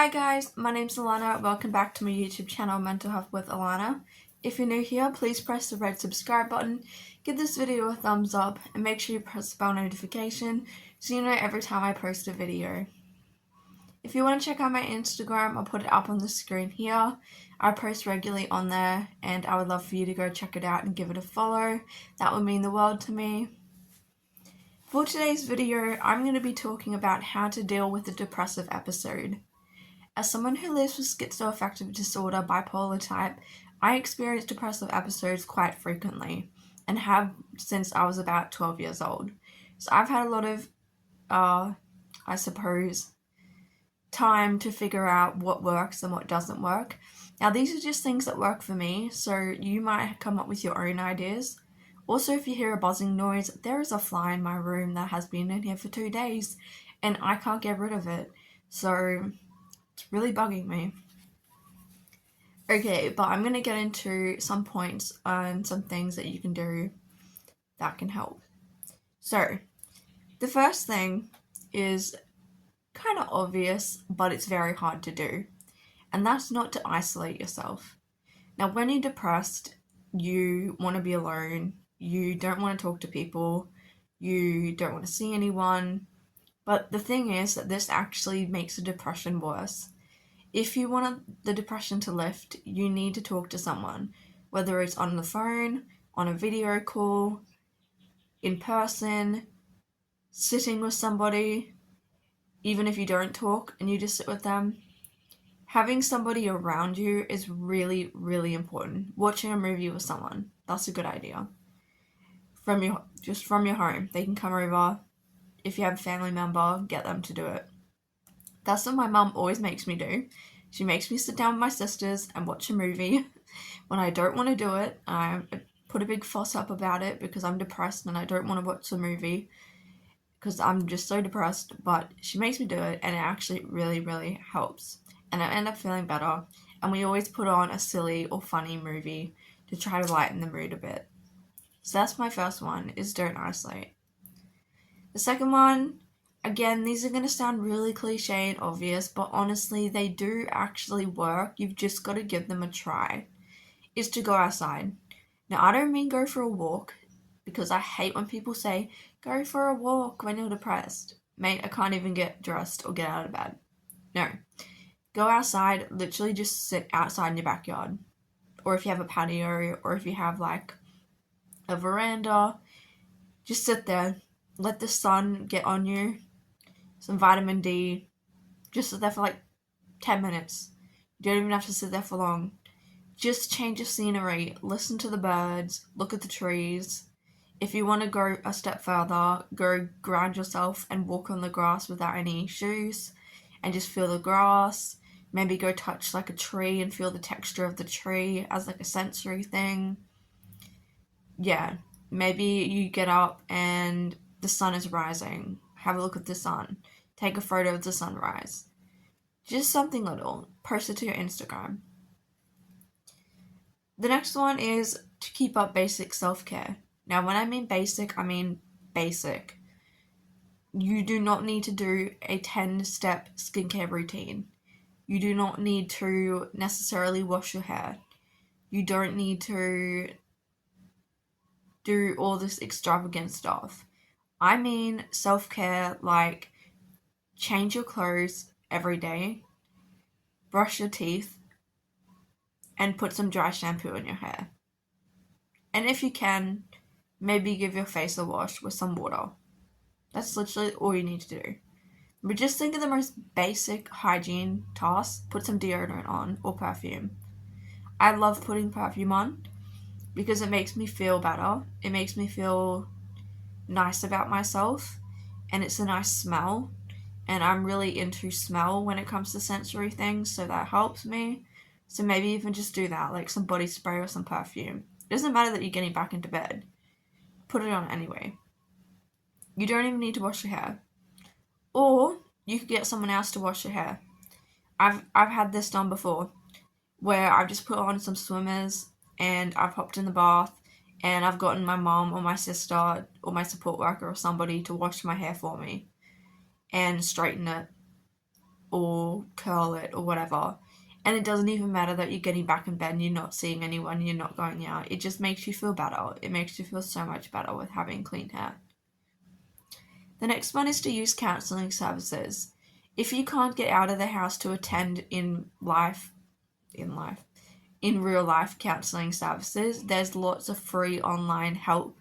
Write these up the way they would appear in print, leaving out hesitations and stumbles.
Hi guys, my name's Alana. Welcome back to my YouTube channel, Mental Health with Alana. If you're new here, please press the red subscribe button, give this video a thumbs up, and make sure you press the bell notification so you know every time I post a video. If you want to check out my Instagram, I'll put it up on the screen here. I post regularly on there, and I would love for you to go check it out and give it a follow. That would mean the world to me. For today's video, I'm going to be talking about how to deal with a depressive episode. As someone who lives with schizoaffective disorder bipolar type, I experience depressive episodes quite frequently and have since I was about 12 years old. So I've had a lot of, I suppose, time to figure out what works and what doesn't work. Now these are just things that work for me, so you might come up with your own ideas. Also, if you hear a buzzing noise, there is a fly in my room that has been in here for 2 days and I can't get rid of it. So it's really bugging me. Okay, but I'm going to get into some points and some things that you can do that can help. So, the first thing is kind of obvious, but it's very hard to do. And that's not to isolate yourself. Now, when you're depressed, you want to be alone, you don't want to talk to people, you don't want to see anyone. But the thing is that this actually makes the depression worse. If you want the depression to lift, you need to talk to someone, whether it's on the phone, on a video call, in person, sitting with somebody, even if you don't talk and you just sit with them. Having somebody around you is really, really important. Watching a movie with someone, that's a good idea. From your home, they can come over. If you have a family member, get them to do it. That's what my mum always makes me do. She makes me sit down with my sisters and watch a movie. When I don't want to do it, I put a big fuss up about it because I'm depressed and I don't want to watch the movie because I'm just so depressed. But she makes me do it and it actually really, really helps. And I end up feeling better. And we always put on a silly or funny movie to try to lighten the mood a bit. So that's my first one, is don't isolate. The second one, again, these are going to sound really cliche and obvious, but honestly, they do actually work. You've just got to give them a try. Is to go outside. Now, I don't mean go for a walk, because I hate when people say, go for a walk when you're depressed. Mate, I can't even get dressed or get out of bed. No. Go outside, literally just sit outside in your backyard. Or if you have a patio, or if you have like a veranda, just sit there. Let the sun get on you. Some vitamin D. Just sit there for like 10 minutes. You don't even have to sit there for long. Just change your scenery. Listen to the birds. Look at the trees. If you want to go a step further, go ground yourself and walk on the grass without any shoes. And just feel the grass. Maybe go touch like a tree and feel the texture of the tree as like a sensory thing. Yeah. Maybe you get up and the sun is rising. Have a look at the sun. Take a photo of the sunrise. Just something little. Post it to your Instagram. The next one is to keep up basic self-care. Now, when I mean basic, I mean basic. You do not need to do a 10-step skincare routine. You do not need to necessarily wash your hair. You don't need to do all this extravagant stuff. I mean self-care like change your clothes every day, brush your teeth, and put some dry shampoo in your hair. And if you can, maybe give your face a wash with some water. That's literally all you need to do. But just think of the most basic hygiene tasks. Put some deodorant on or perfume. I love putting perfume on because it makes me feel better. It makes me feel nice about myself and it's a nice smell. And I'm really into smell when it comes to sensory things, so that helps me. So maybe even just do that, like some body spray or some perfume. It doesn't matter that you're getting back into bed. Put it on anyway. You don't even need to wash your hair. Or you could get someone else to wash your hair. I've had this done before, where I've just put on some swimmers and I've hopped in the bath and I've gotten my mom or my sister or my support worker or somebody to wash my hair for me and straighten it or curl it or whatever. And it doesn't even matter that you're getting back in bed and you're not seeing anyone, you're not going out. It just makes you feel better. It makes you feel so much better with having clean hair. The next one is to use counselling services. If you can't get out of the house to attend in real life counselling services, there's lots of free online help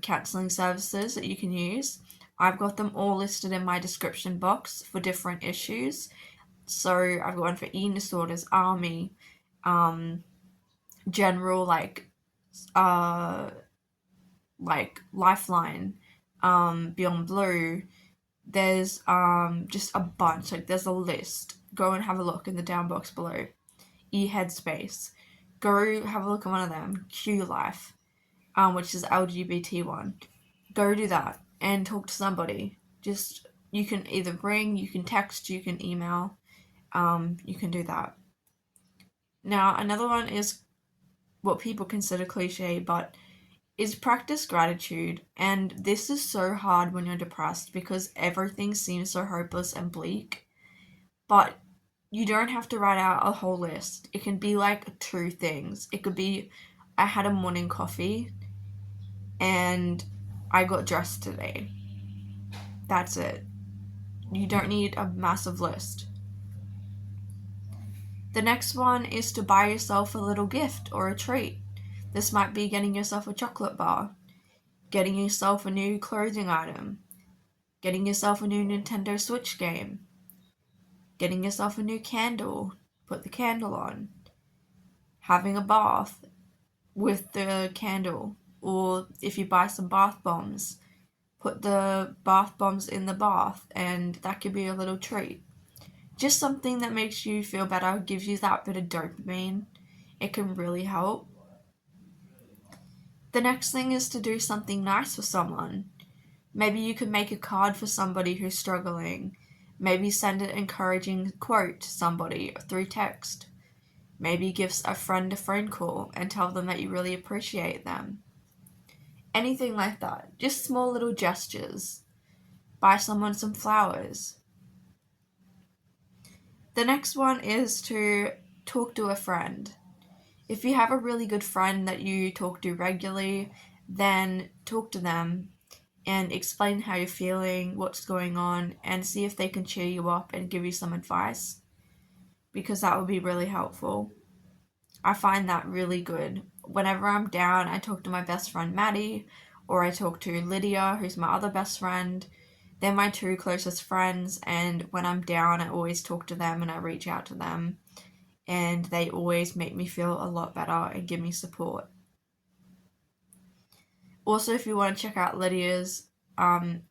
counselling services that you can use. I've got them all listed in my description box for different issues. So I've got one for eating disorders, army, general Lifeline, Beyond Blue. There's just a bunch. There's a list. Go and have a look in the down box below. eHeadspace. Go have a look at one of them. Q Life, which is LGBT one. Go do that and talk to somebody. You can either ring, you can text, you can email. You can do that. Now, another one is what people consider cliche, but is practice gratitude. And this is so hard when you're depressed because everything seems so hopeless and bleak. But you don't have to write out a whole list. It can be like 2 things. It could be, I had a morning coffee and I got dressed today. That's it. You don't need a massive list. The next one is to buy yourself a little gift or a treat. This might be getting yourself a chocolate bar, getting yourself a new clothing item, getting yourself a new Nintendo Switch game, getting yourself a new candle, put the candle on, having a bath with the candle, or if you buy some bath bombs, put the bath bombs in the bath, and that could be a little treat. Just something that makes you feel better, gives you that bit of dopamine. It can really help. The next thing is to do something nice for someone. Maybe you could make a card for somebody who's struggling. Maybe send an encouraging quote to somebody through text. Maybe give a friend a phone call and tell them that you really appreciate them. Anything like that. Just small little gestures. Buy someone some flowers. The next one is to talk to a friend. If you have a really good friend that you talk to regularly, then talk to them and explain how you're feeling, what's going on, and see if they can cheer you up and give you some advice, because that would be really helpful. I find that really good. Whenever I'm down, I talk to my best friend Maddie, or I talk to Lydia, who's my other best friend. They're my 2 closest friends, and when I'm down, I always talk to them and I reach out to them, and they always make me feel a lot better and give me support. Also, if you want to check out Lydia's YouTube,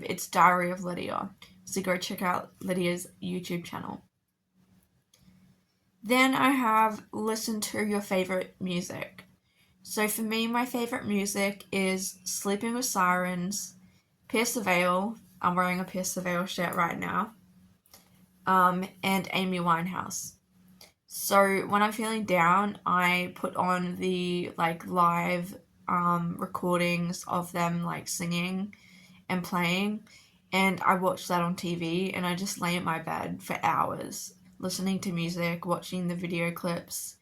it's Diary of Lydia, so go check out Lydia's YouTube channel. Then I have listen to your favorite music. So for me, my favorite music is Sleeping with Sirens, Pierce the Veil. I'm wearing a Pierce the Veil shirt right now. And Amy Winehouse. So when I'm feeling down, I put on the live recordings of them singing and playing, and I watch that on TV, and I just lay in my bed for hours listening to music, watching the video clips.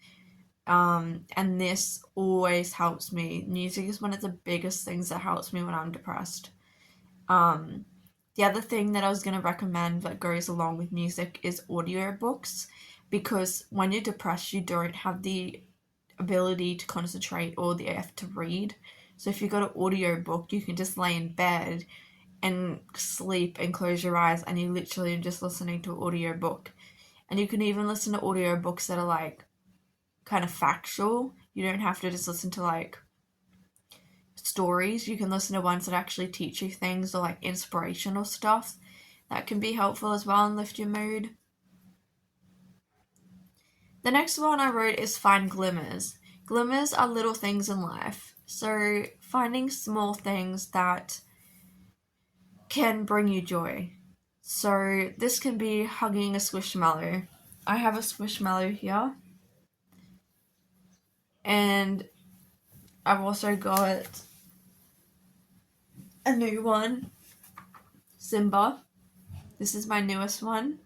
And this always helps me. Music is one of the biggest things that helps me when I'm depressed. The other thing that I was going to recommend that goes along with music is audiobooks, because when you're depressed, you don't have the ability to concentrate or the effort to read. So if you've got an audiobook, you can just lay in bed and sleep and close your eyes, and you literally are just listening to an audiobook. And you can even listen to audiobooks that are kind of factual. You don't have to just listen to stories. You can listen to ones that actually teach you things, or inspirational stuff that can be helpful as well and lift your mood. The next one I wrote is find glimmers. Glimmers are little things in life. So finding small things that can bring you joy. So this can be hugging a squishmallow. I have a squishmallow here. And I've also got a new one, Simba. This is my newest one.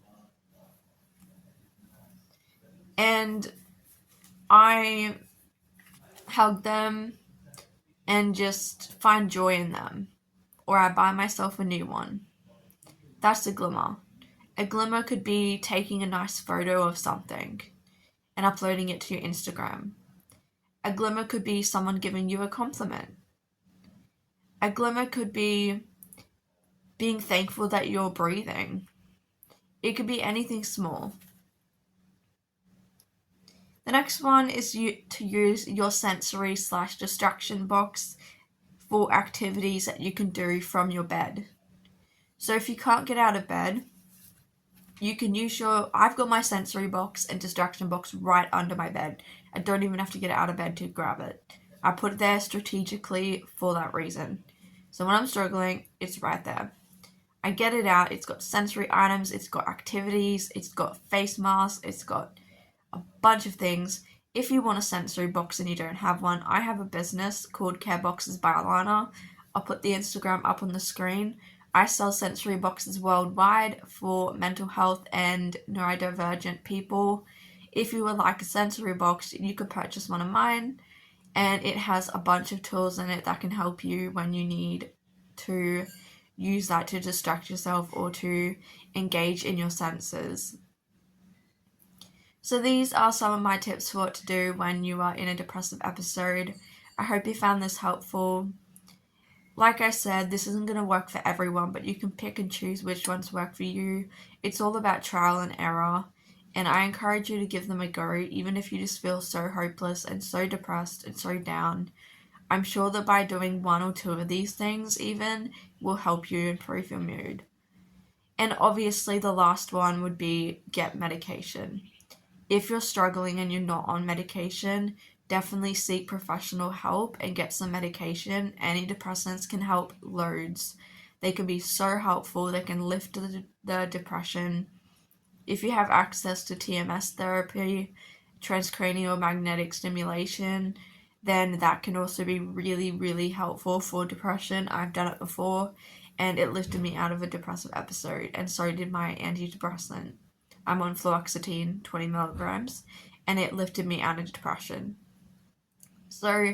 And I hug them and just find joy in them. Or I buy myself a new one. That's a glimmer. A glimmer could be taking a nice photo of something and uploading it to your Instagram. A glimmer could be someone giving you a compliment. A glimmer could be being thankful that you're breathing. It could be anything small. The next one is to use your sensory/distraction box for activities that you can do from your bed. So if you can't get out of bed, you can use I've got my sensory box and distraction box right under my bed. I don't even have to get out of bed to grab it. I put it there strategically for that reason. So when I'm struggling, it's right there. I get it out. It's got sensory items, it's got activities, it's got face masks, it's got a bunch of things. If you want a sensory box and you don't have one, I have a business called Care Boxes by Alana. I'll put the Instagram up on the screen. I sell sensory boxes worldwide for mental health and neurodivergent people. If you would like a sensory box, you could purchase one of mine, and it has a bunch of tools in it that can help you when you need to use that to distract yourself or to engage in your senses. So these are some of my tips for what to do when you are in a depressive episode. I hope you found this helpful. Like I said, this isn't going to work for everyone, but you can pick and choose which ones work for you. It's all about trial and error, and I encourage you to give them a go, even if you just feel so hopeless and so depressed and so down. I'm sure that by doing one or two of these things even will help you improve your mood. And obviously the last one would be get medication. If you're struggling and you're not on medication, definitely seek professional help and get some medication. Antidepressants can help loads. They can be so helpful. They can lift the depression. If you have access to TMS therapy, transcranial magnetic stimulation, then that can also be really, really helpful for depression. I've done it before, and it lifted me out of a depressive episode, and so did my antidepressant. I'm on fluoxetine, 20 milligrams, and it lifted me out of depression. So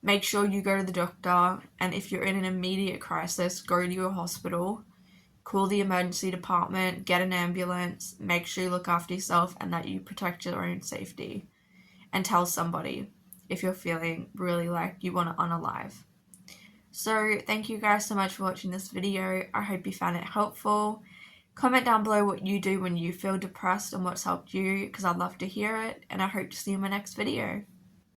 make sure you go to the doctor, and if you're in an immediate crisis, go to your hospital, call the emergency department, get an ambulance, make sure you look after yourself and that you protect your own safety, and tell somebody if you're feeling really like you want to unalive. So thank you guys so much for watching this video. I hope you found it helpful. Comment down below what you do when you feel depressed and what's helped you, because I'd love to hear it, and I hope to see you in my next video.